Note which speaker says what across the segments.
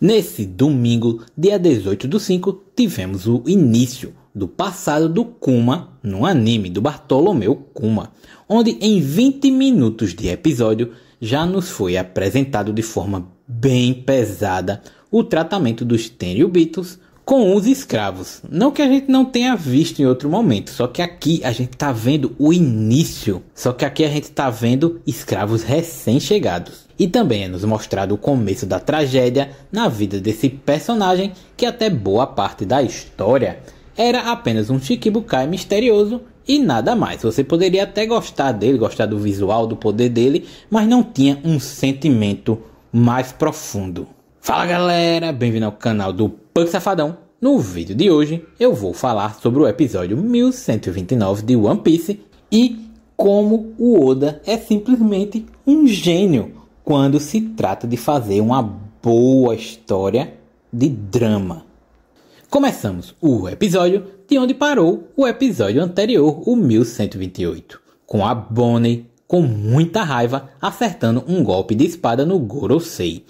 Speaker 1: Nesse domingo, dia 18/5, tivemos o início do passado do Kuma no anime do Bartolomeu Kuma, onde em 20 minutos de episódio já nos foi apresentado de forma bem pesada o tratamento dos Tenryubitos com os escravos. Não que a gente não tenha visto em outro momento, só que aqui a gente tá vendo o início. Só que aqui a gente tá vendo escravos recém-chegados. E também é nos mostrado o começo da tragédia na vida desse personagem, que até boa parte da história era apenas um Shikibukai misterioso e nada mais. Você poderia até gostar dele, gostar do visual, do poder dele, mas não tinha um sentimento mais profundo. Fala galera, bem-vindo ao canal do Pug Safadão. No vídeo de hoje eu vou falar sobre o episódio 1129 de One Piece e como o Oda é simplesmente um gênio quando se trata de fazer uma boa história de drama. Começamos o episódio de onde parou o episódio anterior, o 1128, com a Bonnie com muita raiva acertando um golpe de espada no Gorosei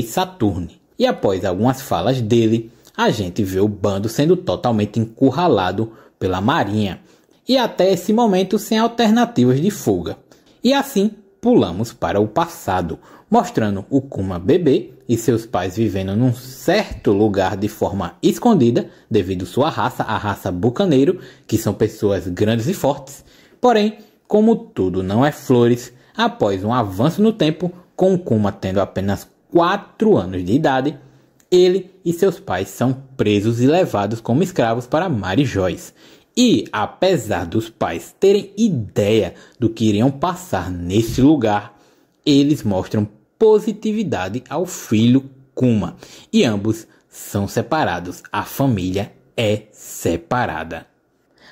Speaker 1: Saturne. E após algumas falas dele, a gente vê o bando sendo totalmente encurralado pela marinha e até esse momento sem alternativas de fuga. E assim pulamos para o passado, mostrando o Kuma bebê e seus pais vivendo num certo lugar de forma escondida devido à sua raça, a raça bucaneiro, que são pessoas grandes e fortes. Porém, como tudo não é flores, após um avanço no tempo, com o Kuma tendo apenas 4 anos de idade, ele e seus pais são presos e levados como escravos para Marijós. E apesar dos pais terem ideia do que iriam passar nesse lugar, eles mostram positividade ao filho Kuma. E ambos são separados, a família é separada.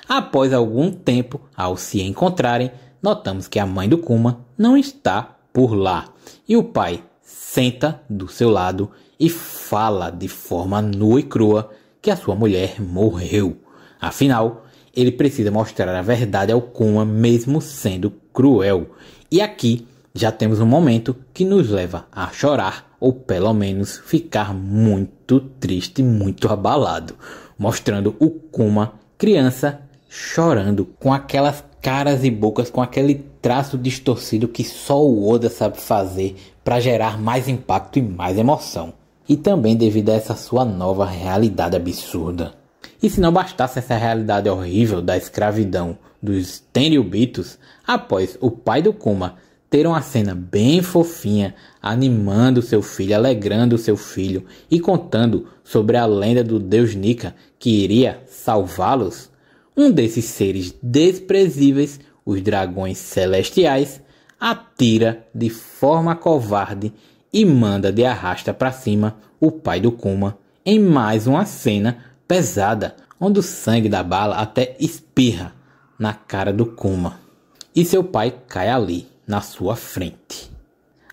Speaker 1: Após algum tempo, ao se encontrarem, notamos que a mãe do Kuma não está por lá. E o pai senta do seu lado e fala de forma nua e crua que a sua mulher morreu. Afinal, ele precisa mostrar a verdade ao Kuma mesmo sendo cruel. E aqui já temos um momento que nos leva a chorar, ou pelo menos ficar muito triste, muito abalado, mostrando o Kuma criança chorando com aquelas caras e bocas, com aquele traço distorcido que só o Oda sabe fazer para gerar mais impacto e mais emoção. E também devido a essa sua nova realidade absurda. E se não bastasse essa realidade horrível da escravidão dos Tenryubitos, após o pai do Kuma ter uma cena bem fofinha, animando seu filho, alegrando seu filho e contando sobre a lenda do deus Nika que iria salvá-los, um desses seres desprezíveis, os dragões celestiais, atira de forma covarde e manda de arrasta para cima o pai do Kuma em mais uma cena pesada, onde o sangue da bala até espirra na cara do Kuma. E seu pai cai ali, na sua frente.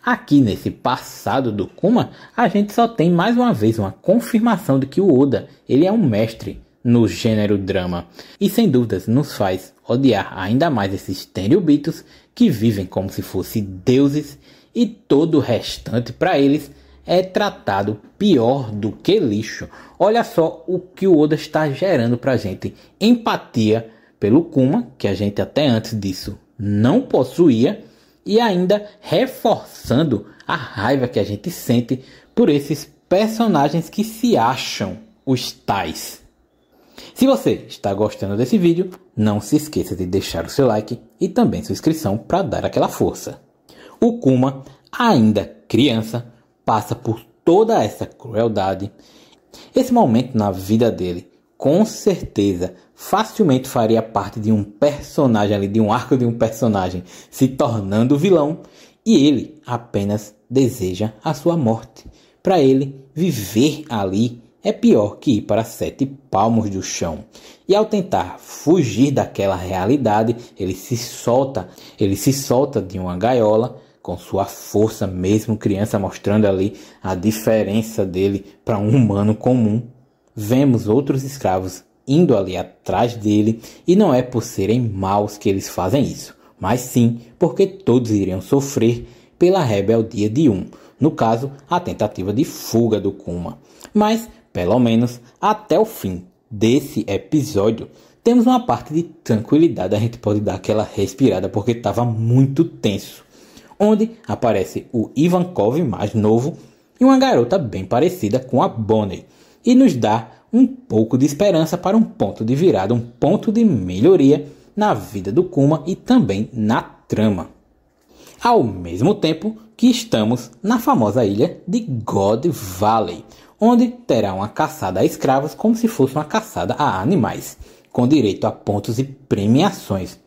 Speaker 1: Aqui nesse passado do Kuma, a gente só tem mais uma vez uma confirmação de que o Oda ele é um mestre no gênero drama. E sem dúvidas nos faz odiar ainda mais esses Tenryubitos que vivem como se fossem deuses e todo o restante para eles é tratado pior do que lixo. Olha só o que o Oda está gerando pra gente. Empatia pelo Kuma, que a gente até antes disso não possuía, e ainda reforçando a raiva que a gente sente por esses personagens que se acham os tais. Se você está gostando desse vídeo, não se esqueça de deixar o seu like e também sua inscrição para dar aquela força. O Kuma, ainda criança, passa por toda essa crueldade. Esse momento na vida dele, com certeza, facilmente faria parte de um personagem ali, de um arco de um personagem se tornando vilão, e ele apenas deseja a sua morte. Para ele, viver ali é pior que ir para 7 palmos do chão. E ao tentar fugir daquela realidade, ele se solta de uma gaiola com sua força, mesmo criança, mostrando ali a diferença dele para um humano comum. Vemos outros escravos indo ali atrás dele, e não é por serem maus que eles fazem isso, mas sim porque todos iriam sofrer pela rebeldia de um. no caso, a tentativa de fuga do Kuma. Mas, pelo menos, até o fim desse episódio, temos uma parte de tranquilidade, a gente pode dar aquela respirada porque estava muito tenso. Onde aparece o Ivankov mais novo e uma garota bem parecida com a Bonnie. E nos dá um pouco de esperança para um ponto de virada, um ponto de melhoria na vida do Kuma e também na trama. Ao mesmo tempo que estamos na famosa ilha de God Valley, onde terá uma caçada a escravos como se fosse uma caçada a animais, com direito a pontos e premiações.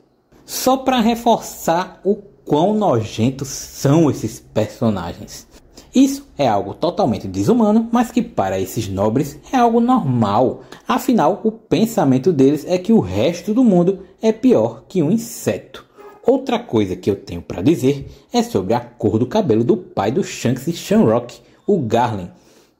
Speaker 1: Só para reforçar o quão nojentos são esses personagens. Isso é algo totalmente desumano, mas que para esses nobres é algo normal. Afinal, o pensamento deles é que o resto do mundo é pior que um inseto. Outra coisa que eu tenho para dizer é sobre a cor do cabelo do pai do Shanks e Shamrock, o Garland,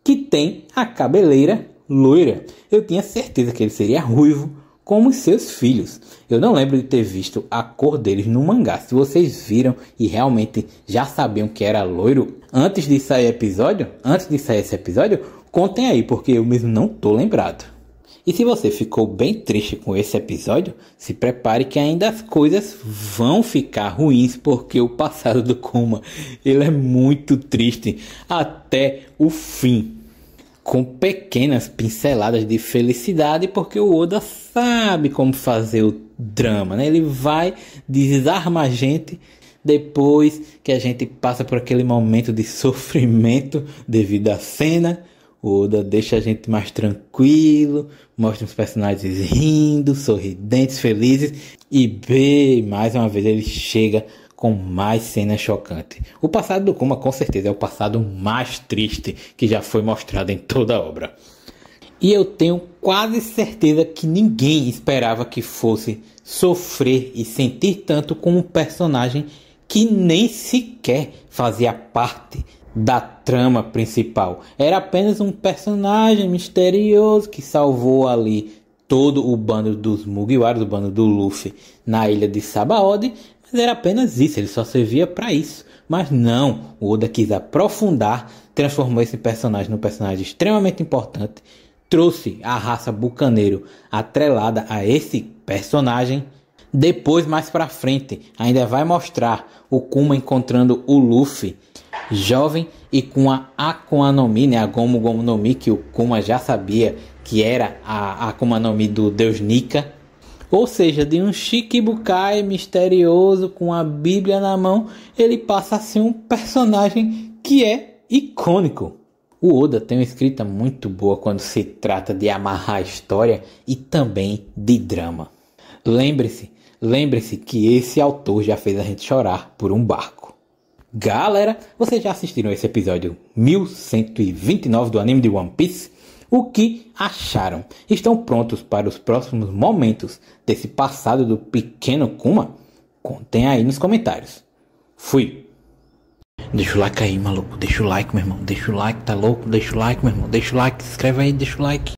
Speaker 1: que tem a cabeleira loira. Eu tinha certeza que ele seria ruivo, como os seus filhos. Eu não lembro de ter visto a cor deles no mangá. Se vocês viram e realmente já sabiam que era loiro antes de sair esse episódio, contem aí, porque eu mesmo não tô lembrado. E se você ficou bem triste com esse episódio, se prepare que ainda as coisas vão ficar ruins, porque o passado do Kuma, ele é muito triste até o fim. Com pequenas pinceladas de felicidade, porque o Oda sabe como fazer o drama, né? Ele vai, desarma a gente depois que a gente passa por aquele momento de sofrimento devido à cena. O Oda deixa a gente mais tranquilo, mostra os personagens rindo, sorridentes, felizes, e mais uma vez ele chega com mais cenas chocantes. O passado do Kuma com certeza é o passado mais triste que já foi mostrado em toda a obra. E eu tenho quase certeza que ninguém esperava que fosse sofrer e sentir tanto com um personagem que nem sequer fazia parte da trama principal. Era apenas um personagem misterioso que salvou ali todo o bando dos Mugiwara, o bando do Luffy, na ilha de Sabaody. Mas era apenas isso, ele só servia para isso. Mas não, o Oda quis aprofundar, transformou esse personagem num personagem extremamente importante, trouxe a raça bucaneiro atrelada a esse personagem. Depois, mais pra frente, ainda vai mostrar o Kuma encontrando o Luffy jovem e com a Akuma no Mi, né, a Gomu Gomu no Mi, que o Kuma já sabia que era a Akuma no Mi do Deus Nika. Ou seja, de um Shikibukai misterioso com a Bíblia na mão, ele passa a ser um personagem que é icônico. O Oda tem uma escrita muito boa quando se trata de amarrar a história e também de drama. Lembre-se que esse autor já fez a gente chorar por um barco. Galera, vocês já assistiram esse episódio 1129 do anime de One Piece? O que acharam? Estão prontos para os próximos momentos desse passado do pequeno Kuma? Contem aí nos comentários. Fui! Deixa o like aí, maluco. Deixa o like, meu irmão. Deixa o like, tá louco? Deixa o like, meu irmão. Deixa o like, se inscreve aí, deixa o like.